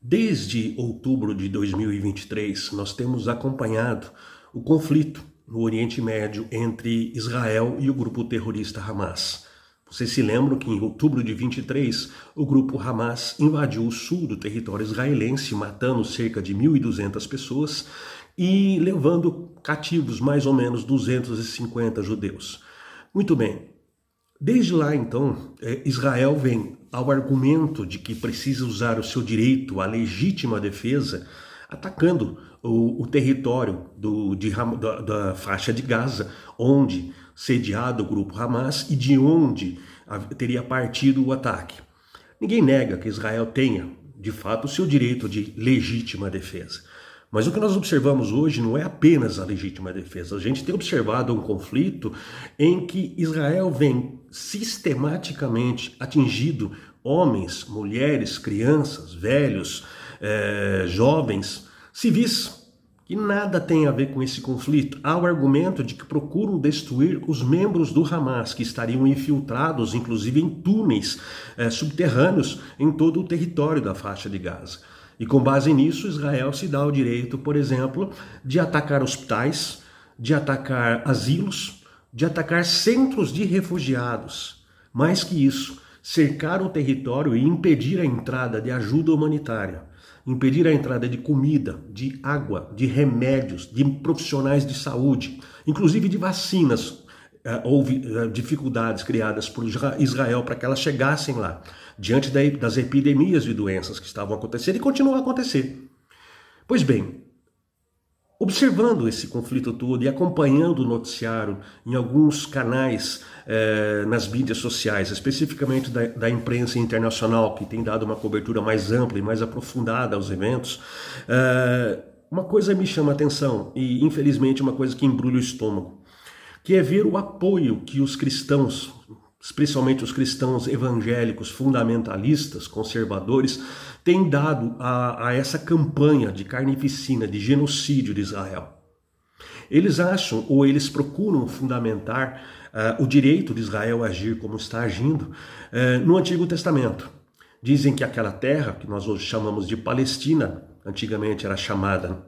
Desde outubro de 2023, nós temos acompanhado o conflito no Oriente Médio entre Israel e o grupo terrorista Hamas. Vocês se lembram que em outubro de 23, o grupo Hamas invadiu o sul do território israelense, matando cerca de 1.200 pessoas e levando cativos mais ou menos 250 judeus. Muito bem. Desde lá, então, Israel vem ao argumento de que precisa usar o seu direito à legítima defesa, atacando o território da faixa de Gaza, onde sediado o grupo Hamas e de onde teria partido o ataque. Ninguém nega que Israel tenha, de fato, o seu direito de legítima defesa. Mas o que nós observamos hoje não é apenas a legítima defesa. A gente tem observado um conflito em que Israel vem sistematicamente atingindo homens, mulheres, crianças, velhos, jovens, civis, que nada tem a ver com esse conflito. Há o argumento de que procuram destruir os membros do Hamas, que estariam infiltrados, inclusive em túneis subterrâneos em todo o território da faixa de Gaza. E com base nisso, Israel se dá o direito, por exemplo, de atacar hospitais, de atacar asilos, de atacar centros de refugiados. Mais que isso, cercar o território e impedir a entrada de ajuda humanitária, impedir a entrada de comida, de água, de remédios, de profissionais de saúde, inclusive de vacinas. Houve dificuldades criadas por Israel para que elas chegassem lá, diante das epidemias de doenças que estavam acontecendo e continuam a acontecer. Pois bem, observando esse conflito todo e acompanhando o noticiário em alguns canais nas mídias sociais, especificamente da imprensa internacional, que tem dado uma cobertura mais ampla e mais aprofundada aos eventos, uma coisa me chama a atenção e, infelizmente, uma coisa que embrulha o estômago, que é ver o apoio que os cristãos, especialmente os cristãos evangélicos, fundamentalistas, conservadores, têm dado a essa campanha de carnificina, de genocídio de Israel. Eles acham, ou eles procuram fundamentar o direito de Israel a agir como está agindo no Antigo Testamento. Dizem que aquela terra, que nós hoje chamamos de Palestina, antigamente era chamada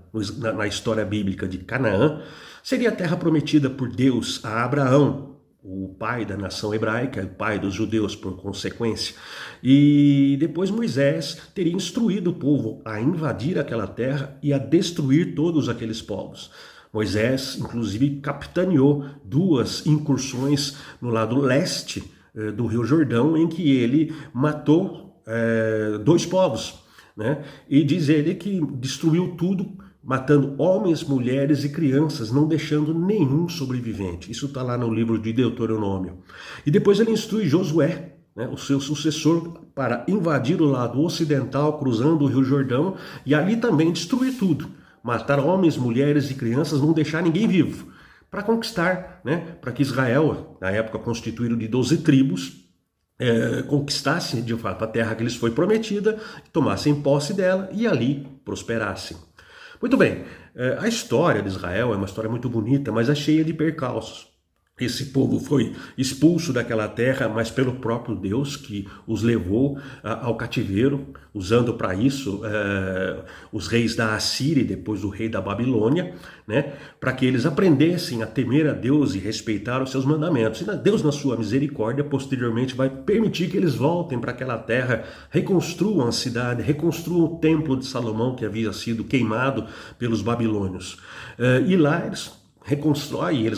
na história bíblica de Canaã, seria a terra prometida por Deus a Abraão, o pai da nação hebraica, o pai dos judeus por consequência. E depois Moisés teria instruído o povo a invadir aquela terra e a destruir todos aqueles povos. Moisés, inclusive, capitaneou 2 incursões no lado leste do Rio Jordão, em que ele matou 2 povos, né? E diz ele que destruiu tudo, matando homens, mulheres e crianças, não deixando nenhum sobrevivente. Isso está lá no livro de Deuteronômio. E depois ele instrui Josué, né, o seu sucessor, para invadir o lado ocidental, cruzando o Rio Jordão, e ali também destruir tudo. Matar homens, mulheres e crianças, não deixar ninguém vivo. Para conquistar, né, para que Israel, na época constituído de 12 tribos, conquistassem de fato a terra que lhes foi prometida, tomassem posse dela e ali prosperassem. Muito bem, a história de Israel é uma história muito bonita, mas é cheia de percalços. Esse povo foi expulso daquela terra, mas pelo próprio Deus, que os levou ao cativeiro, usando para isso os reis da Assíria e depois o rei da Babilônia, né, para que eles aprendessem a temer a Deus e respeitar os seus mandamentos. E Deus, na sua misericórdia, posteriormente vai permitir que eles voltem para aquela terra, reconstruam a cidade, reconstruam o templo de Salomão, que havia sido queimado pelos babilônios. E lá eles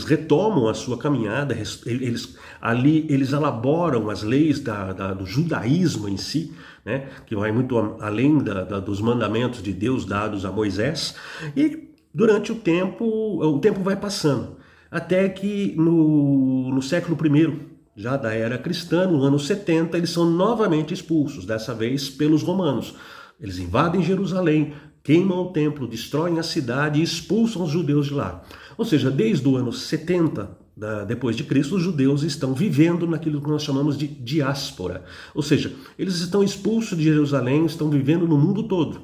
retomam a sua caminhada, eles elaboram as leis do judaísmo em si, né, que vai muito além dos mandamentos de Deus dados a Moisés, e durante o tempo vai passando, até que no século I, já da era cristã, no ano 70, eles são novamente expulsos, dessa vez pelos romanos. Eles invadem Jerusalém, queimam o templo, destroem a cidade e expulsam os judeus de lá. Ou seja, desde o ano 70 depois de Cristo, os judeus estão vivendo naquilo que nós chamamos de diáspora. Ou seja, eles estão expulsos de Jerusalém, estão vivendo no mundo todo.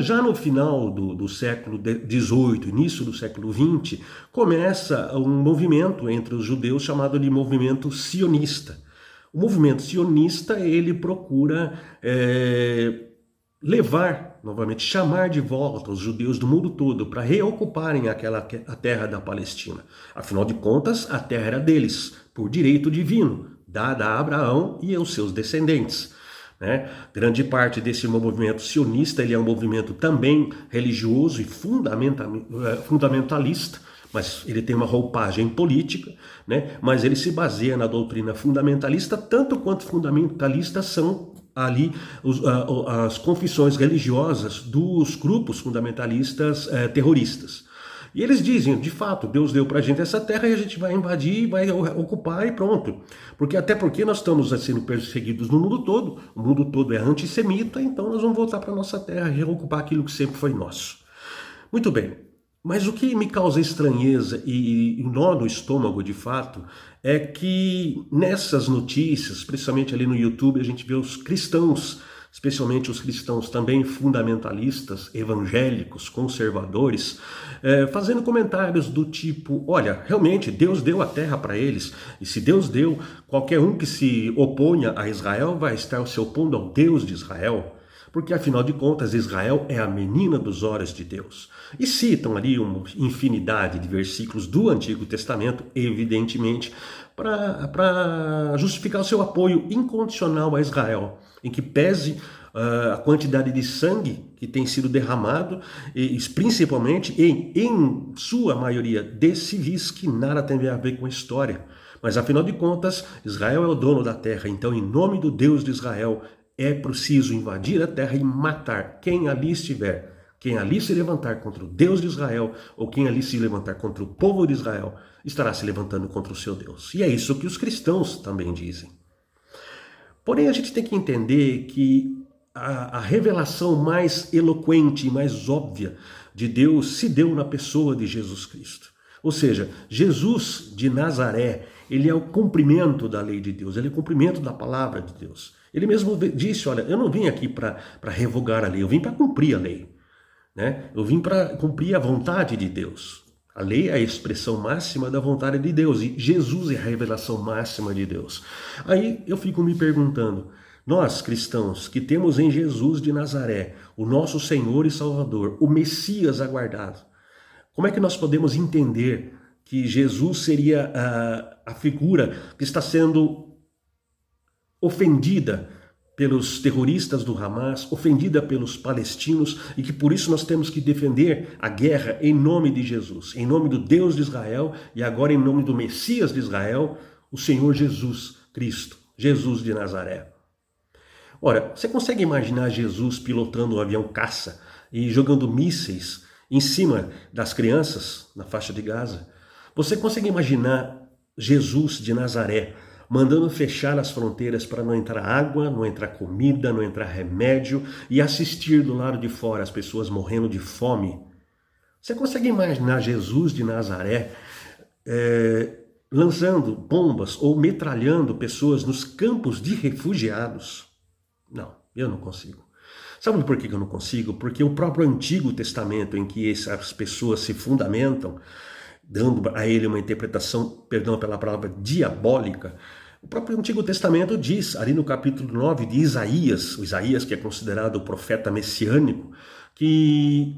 Já no final do século XVIII, início do século XX, começa um movimento entre os judeus chamado de movimento sionista. O movimento sionista, ele procura levar, novamente, chamar de volta os judeus do mundo todo para reocuparem a terra da Palestina. Afinal de contas, a terra era deles, por direito divino, dada a Abraão e aos seus descendentes. Né? Grande parte desse movimento sionista, ele é um movimento também religioso e fundamentalista, mas ele tem uma roupagem política, né? Mas ele se baseia na doutrina fundamentalista, tanto quanto fundamentalistas são ali as confissões religiosas dos grupos fundamentalistas terroristas. E eles dizem, de fato, Deus deu pra gente essa terra e a gente vai invadir, vai ocupar e pronto. Até porque nós estamos sendo perseguidos no mundo todo, o mundo todo é antissemita, então nós vamos voltar para nossa terra e reocupar aquilo que sempre foi nosso. Muito bem. Mas o que me causa estranheza e nó no estômago, de fato, é que nessas notícias, principalmente ali no YouTube, a gente vê os cristãos, especialmente os cristãos também fundamentalistas, evangélicos, conservadores, fazendo comentários do tipo, olha, realmente Deus deu a terra para eles, e se Deus deu, qualquer um que se oponha a Israel vai estar se opondo ao Deus de Israel. Porque, afinal de contas, Israel é a menina dos olhos de Deus. E citam ali uma infinidade de versículos do Antigo Testamento, evidentemente, para justificar o seu apoio incondicional a Israel, em que pese a quantidade de sangue que tem sido derramado, e principalmente, em sua maioria, de civis que nada tem a ver com a história. Mas, afinal de contas, Israel é o dono da terra, então, em nome do Deus de Israel, é preciso invadir a terra e matar quem ali estiver. Quem ali se levantar contra o Deus de Israel, ou quem ali se levantar contra o povo de Israel, estará se levantando contra o seu Deus. E é isso que os cristãos também dizem. Porém, a gente tem que entender que a revelação mais eloquente e mais óbvia de Deus se deu na pessoa de Jesus Cristo. Ou seja, Jesus de Nazaré, ele é o cumprimento da lei de Deus, ele é o cumprimento da palavra de Deus. Ele mesmo disse, olha, eu não vim aqui para revogar a lei, eu vim para cumprir a lei. Né? Eu vim para cumprir a vontade de Deus. A lei é a expressão máxima da vontade de Deus e Jesus é a revelação máxima de Deus. Aí eu fico me perguntando, nós cristãos que temos em Jesus de Nazaré, o nosso Senhor e Salvador, o Messias aguardado, como é que nós podemos entender que Jesus seria a figura que está sendo ofendida pelos terroristas do Hamas, ofendida pelos palestinos, e que por isso nós temos que defender a guerra em nome de Jesus, em nome do Deus de Israel e agora em nome do Messias de Israel, o Senhor Jesus Cristo, Jesus de Nazaré. Ora, você consegue imaginar Jesus pilotando um avião caça e jogando mísseis em cima das crianças na faixa de Gaza? Você consegue imaginar Jesus de Nazaré mandando fechar as fronteiras para não entrar água, não entrar comida, não entrar remédio e assistir do lado de fora as pessoas morrendo de fome? Você consegue imaginar Jesus de Nazaré lançando bombas ou metralhando pessoas nos campos de refugiados? Não, eu não consigo. Sabe por que eu não consigo? Porque o próprio Antigo Testamento, em que essas pessoas se fundamentam, dando a ele uma interpretação, perdão pela palavra, diabólica, o próprio Antigo Testamento diz, ali no capítulo 9 de Isaías, o Isaías que é considerado o profeta messiânico, que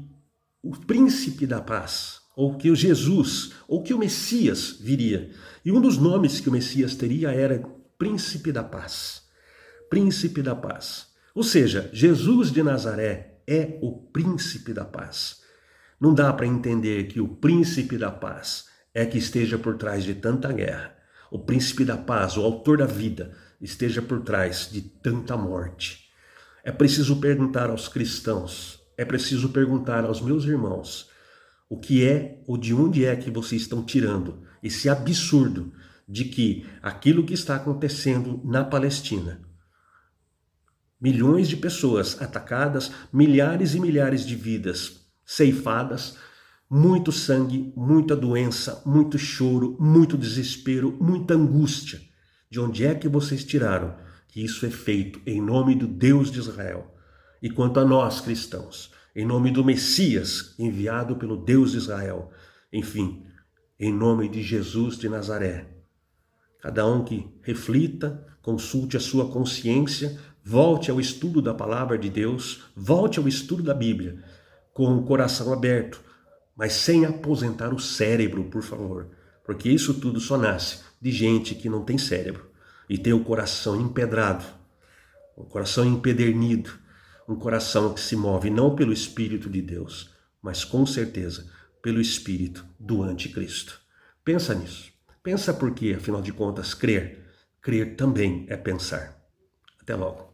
o príncipe da paz, ou que o Jesus, ou que o Messias viria. E um dos nomes que o Messias teria era príncipe da paz. Príncipe da paz. Ou seja, Jesus de Nazaré é o príncipe da paz. Não dá para entender que o príncipe da paz é que esteja por trás de tanta guerra. O príncipe da paz, o autor da vida, esteja por trás de tanta morte. É preciso perguntar aos cristãos, é preciso perguntar aos meus irmãos, o que é ou de onde é que vocês estão tirando esse absurdo de que aquilo que está acontecendo na Palestina, milhões de pessoas atacadas, milhares e milhares de vidas ceifadas, muito sangue, muita doença, muito choro, muito desespero, muita angústia. De onde é que vocês tiraram que isso é feito em nome do Deus de Israel? E quanto a nós, cristãos, em nome do Messias enviado pelo Deus de Israel, enfim, em nome de Jesus de Nazaré. Cada um que reflita, consulte a sua consciência, volte ao estudo da palavra de Deus, volte ao estudo da Bíblia, com o coração aberto, mas sem aposentar o cérebro, por favor, porque isso tudo só nasce de gente que não tem cérebro e tem o coração empedrado, o coração empedernido, um coração que se move não pelo Espírito de Deus, mas com certeza pelo Espírito do Anticristo. Pensa nisso. Pensa porque, afinal de contas, crer também é pensar. Até logo.